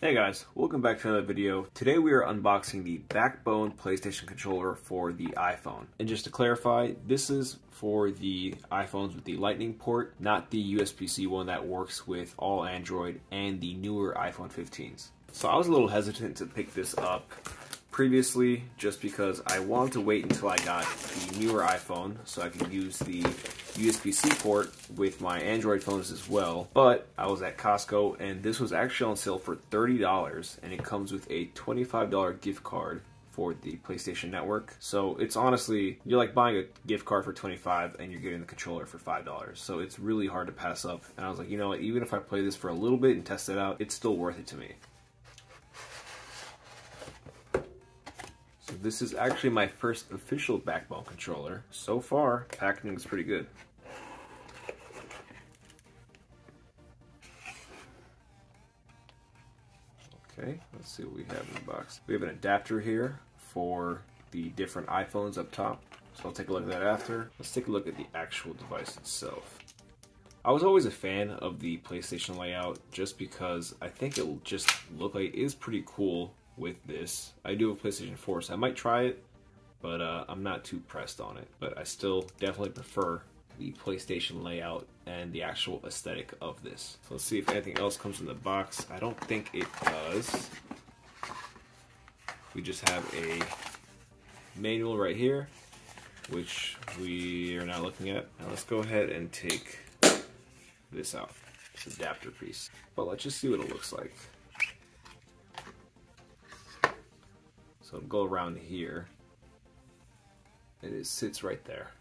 Hey guys, welcome back to another video. Today we are unboxing the Backbone PlayStation controller for the iPhone. And just to clarify, this is for the iPhones with the Lightning port, not the USB-C one that works with all Android and the newer iPhone 15s. So I was a little hesitant to pick this up previously just because I wanted to wait until I got the newer iPhone so I could use the USB-C port with my Android phones as well. But I was at Costco and this was actually on sale for $30 and it comes with a $25 gift card for the PlayStation Network. So it's honestly, you're like buying a gift card for $25 and you're getting the controller for $5. So it's really hard to pass up. And I was like, you know what, even if I play this for a little bit and test it out, it's still worth it to me. So this is actually my first official Backbone controller. So far, packaging is pretty good. Okay, let's see what we have in the box. We have an adapter here for the different iPhones up top. So I'll take a look at that after. Let's take a look at the actual device itself. I was always a fan of the PlayStation layout just because I think it'll just look like it is pretty cool with this. I do have a PlayStation 4, so I might try it, but I'm not too pressed on it. But I still definitely prefer the PlayStation layout and the actual aesthetic of this. So let's see if anything else comes in the box. I don't think it does. We just have a manual right here, which we are now looking at. Now let's go ahead and take this out, this adapter piece. But let's just see what it looks like. So it'll go around here, and it sits right there.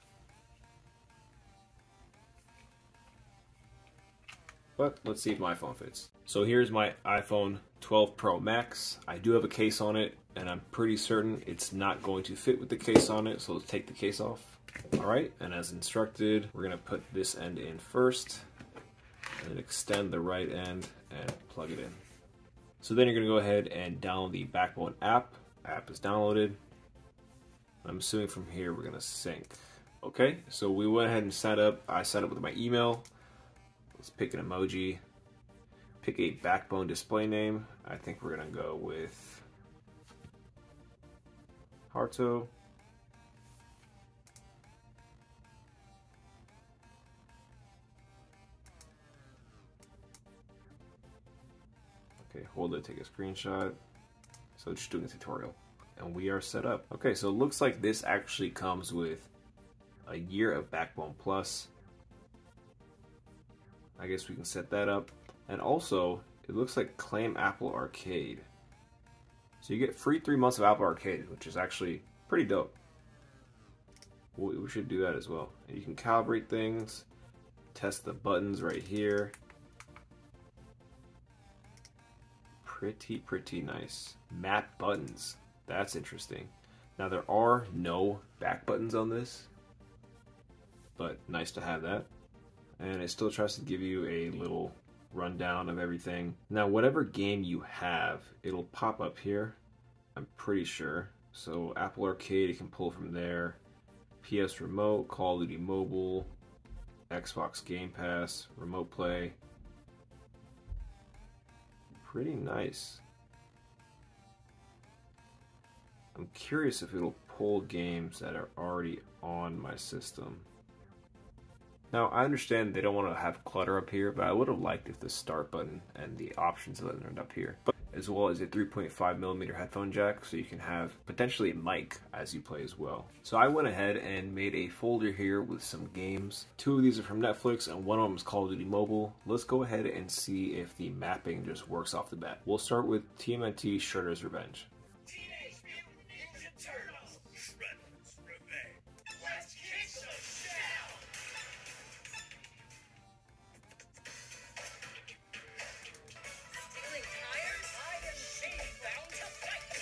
But let's see if my phone fits. So here's my iPhone 12 Pro Max. I do have a case on it, and I'm pretty certain it's not going to fit with the case on it, so let's take the case off. Alright, and as instructed, we're going to put this end in first, and then extend the right end and plug it in. So then you're going to go ahead and download the Backbone app. App is downloaded. I'm assuming from here we're gonna sync. Okay, so we went ahead and set up. I set up with my email. Let's pick an emoji. Pick a Backbone display name. I think we're gonna go with Harto. Okay, hold it, take a screenshot. So just doing a tutorial, and we are set up. Okay, so it looks like this actually comes with a year of Backbone Plus. I guess we can set that up. And also, it looks like claim Apple Arcade. So you get free 3 months of Apple Arcade, which is actually pretty dope. We should do that as well. And you can calibrate things, test the buttons right here. Pretty nice. Matte buttons. That's interesting. Now there are no back buttons on this, but nice to have that. And it still tries to give you a little rundown of everything. Now whatever game you have, it'll pop up here, I'm pretty sure. So Apple Arcade, you can pull from there. PS Remote, Call of Duty Mobile, Xbox Game Pass, Remote Play. Pretty nice. I'm curious if it'll pull games that are already on my system. Now, I understand they don't want to have clutter up here, but I would have liked if the start button and the options button are up here. But as well as a 3.5mm headphone jack, so you can have potentially a mic as you play as well. So I went ahead and made a folder here with some games. 2 of these are from Netflix and one of them is Call of Duty Mobile. Let's go ahead and see if the mapping just works off the bat. We'll start with TMNT Shredder's Revenge. Teenage Mutant Ninja Turtles, Shredder's Revenge. Let's kick some down. Stealing tires? I am chain-bound to fight.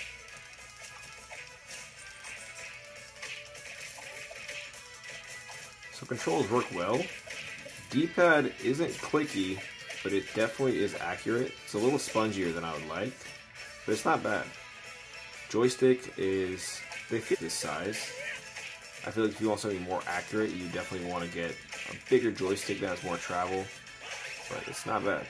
So controls work well. D-pad isn't clicky, but it definitely is accurate. It's a little spongier than I would like, but it's not bad. Joystick is, they fit this size. I feel like if you want something more accurate, you definitely want to get a bigger joystick that has more travel, but it's not bad.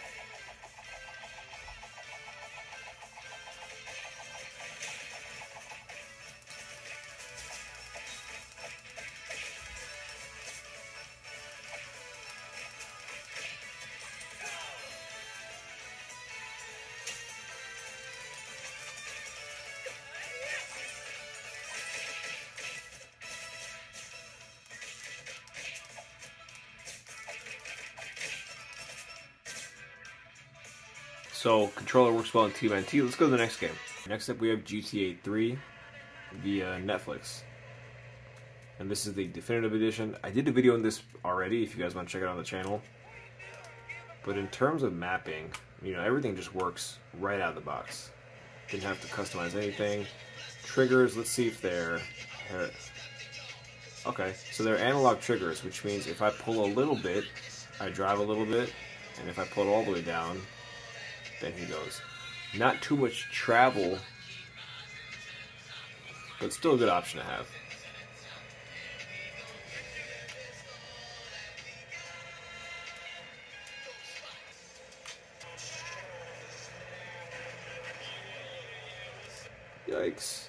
So controller works well in TMNT. Let's go to the next game. Next up we have GTA 3 via Netflix. And this is the definitive edition. I did a video on this already if you guys want to check it out on the channel. But in terms of mapping, you know, everything just works right out of the box. Didn't have to customize anything. Triggers, let's see if they're... Okay, so they're analog triggers, which means if I pull a little bit, I drive a little bit, and if I pull it all the way down, then he goes. Not too much travel, but still a good option to have. Yikes.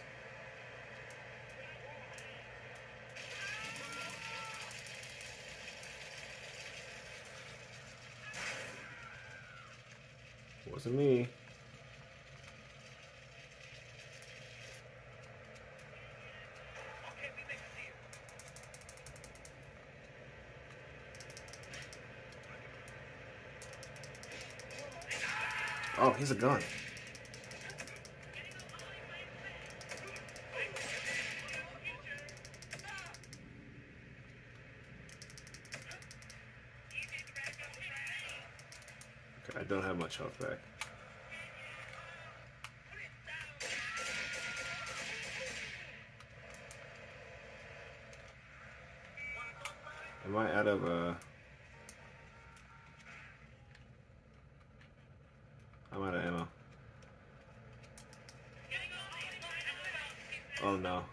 Wasn't me. Oh, he's a gun. Okay, I don't have much health back. Am I out of I'm out of ammo. Oh no.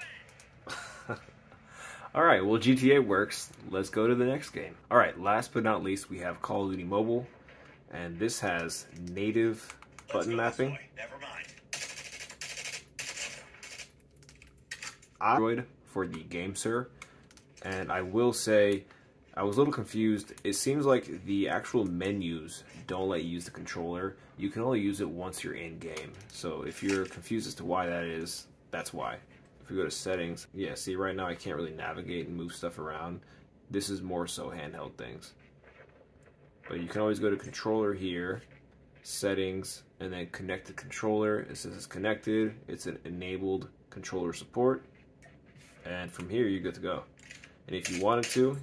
Alright, well GTA works. Let's go to the next game. Alright, last but not least we have Call of Duty Mobile. And this has native button mapping. Never mind. Android for the game, sir. And I will say, I was a little confused. It seems like the actual menus don't let you use the controller. You can only use it once you're in game. So if you're confused as to why that is, that's why. If we go to settings, yeah, see right now I can't really navigate and move stuff around. This is more so handheld things. But you can always go to controller here, settings, and then connect the controller. It says it's connected. It's an enabled controller support. And from here, you're good to go. And if you wanted to,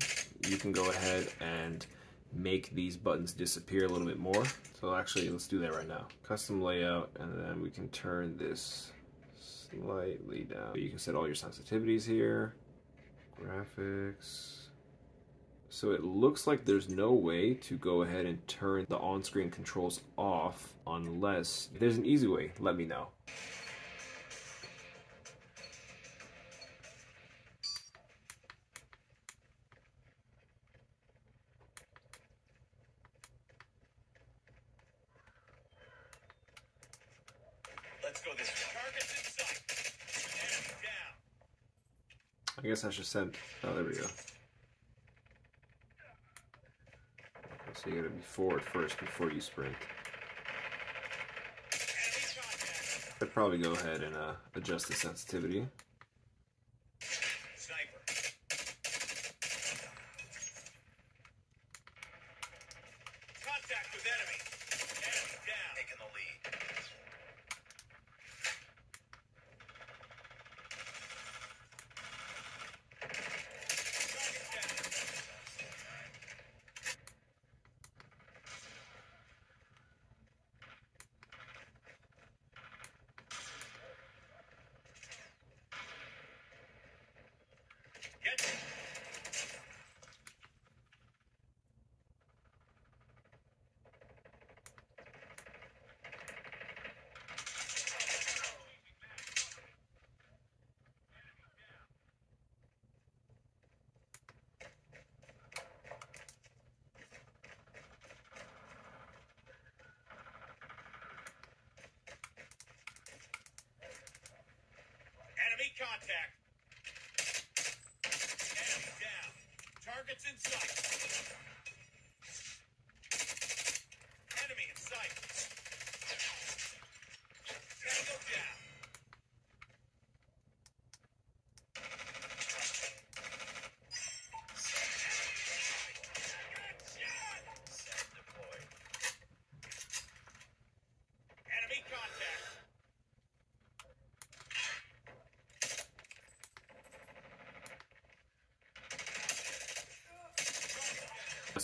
you can go ahead and make these buttons disappear a little bit more. So actually, let's do that right now. Custom layout, and then we can turn this slightly down. You can set all your sensitivities here. Graphics. So it looks like there's no way to go ahead and turn the on-screen controls off unless there's an easy way. Let me know. Let's go this way. Target's in sight. Enemy down. I guess I should send... Oh, there we go. So you gotta be forward first before you sprint. Enemy contact. I'd probably go ahead and adjust the sensitivity. Sniper. Contact with enemy. Enemy down. Taking the lead. Target down.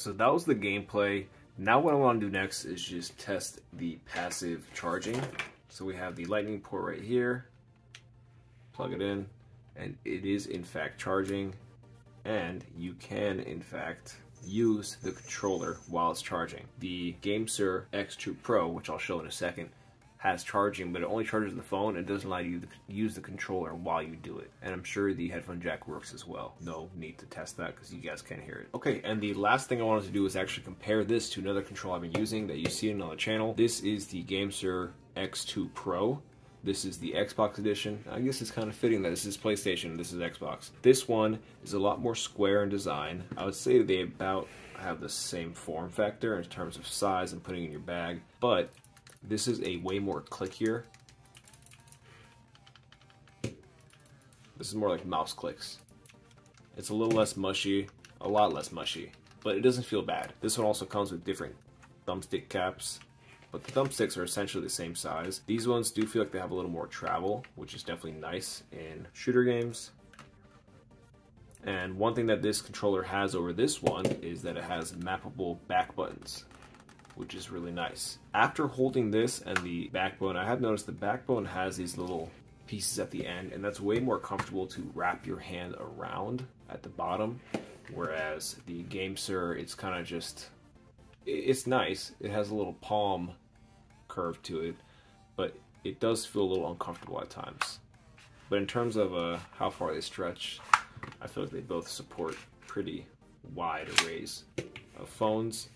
so that was the gameplay. Now what I want to do next is just test the passive charging. So we have the lightning port right here. Plug it in, and it is in fact charging. And you can in fact use the controller while it's charging. The GameSir X2 Pro, which I'll show in a second, has charging, but it only charges the phone and doesn't allow you to use the controller while you do it. And I'm sure the headphone jack works as well. No need to test that because you guys can't hear it. Okay, and the last thing I wanted to do is actually compare this to another controller I've been using that you see on the channel. This is the GameSir X2 Pro. This is the Xbox edition. I guess it's kind of fitting that this is PlayStation, this is Xbox. This one is a lot more square in design. I would say they about have the same form factor in terms of size and putting in your bag, but this is a way more clickier. This is more like mouse clicks. It's a little less mushy, a lot less mushy, but it doesn't feel bad. This one also comes with different thumbstick caps, but the thumbsticks are essentially the same size. These ones do feel like they have a little more travel, which is definitely nice in shooter games. And one thing that this controller has over this one is that it has mappable back buttons, which is really nice. After holding this and the backbone, I have noticed the backbone has these little pieces at the end, and that's way more comfortable to wrap your hand around at the bottom, whereas the GameSir, it's kind of just, it's nice. It has a little palm curve to it, but it does feel a little uncomfortable at times. But in terms of how far they stretch, I feel like they both support pretty wide arrays of phones.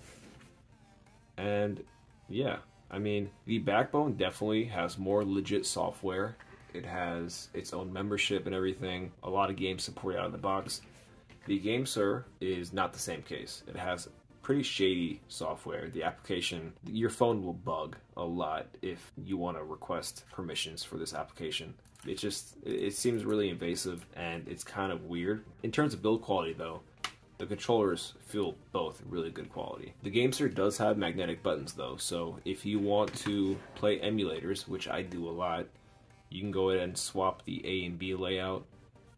And yeah, I mean, the backbone definitely has more legit software. It has its own membership and everything. A lot of games support it out of the box. The GameSir is not the same case. It has pretty shady software. The application, your phone will bug a lot if you want to request permissions for this application. It seems really invasive and it's kind of weird. In terms of build quality though, the controllers feel both really good quality. The GameSir does have magnetic buttons though, so if you want to play emulators, which I do a lot, you can go ahead and swap the A and B layout.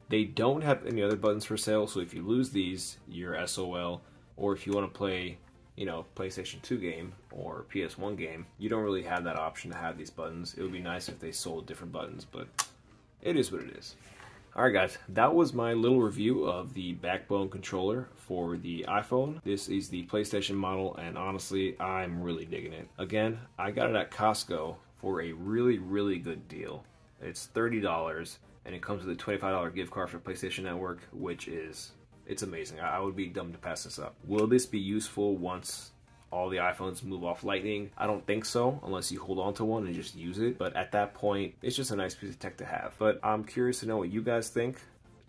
They don't have any other buttons for sale, so if you lose these, you're SOL. Or if you want to play, you know, PlayStation 2 game or PS1 game, you don't really have that option to have these buttons. It would be nice if they sold different buttons, but it is what it is. Alright guys, that was my little review of the Backbone controller for the iPhone. This is the PlayStation model, and honestly, I'm really digging it. Again, I got it at Costco for a really, really good deal. It's $30, and it comes with a $25 gift card for PlayStation Network, which is, it's amazing. I would be dumb to pass this up. Will this be useful once all the iPhones move off Lightning? I don't think so, unless you hold on to one and just use it. But at that point, it's just a nice piece of tech to have. But I'm curious to know what you guys think.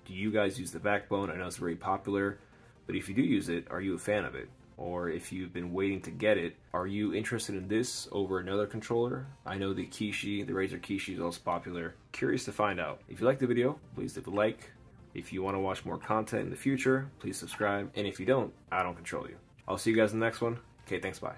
Do you guys use the Backbone? I know it's very popular, but if you do use it, are you a fan of it? Or if you've been waiting to get it, are you interested in this over another controller? I know the Kishi, the Razer Kishi is also popular. Curious to find out. If you liked the video, please leave a like. If you want to watch more content in the future, please subscribe. And if you don't, I don't control you. I'll see you guys in the next one. Okay, thanks, bye.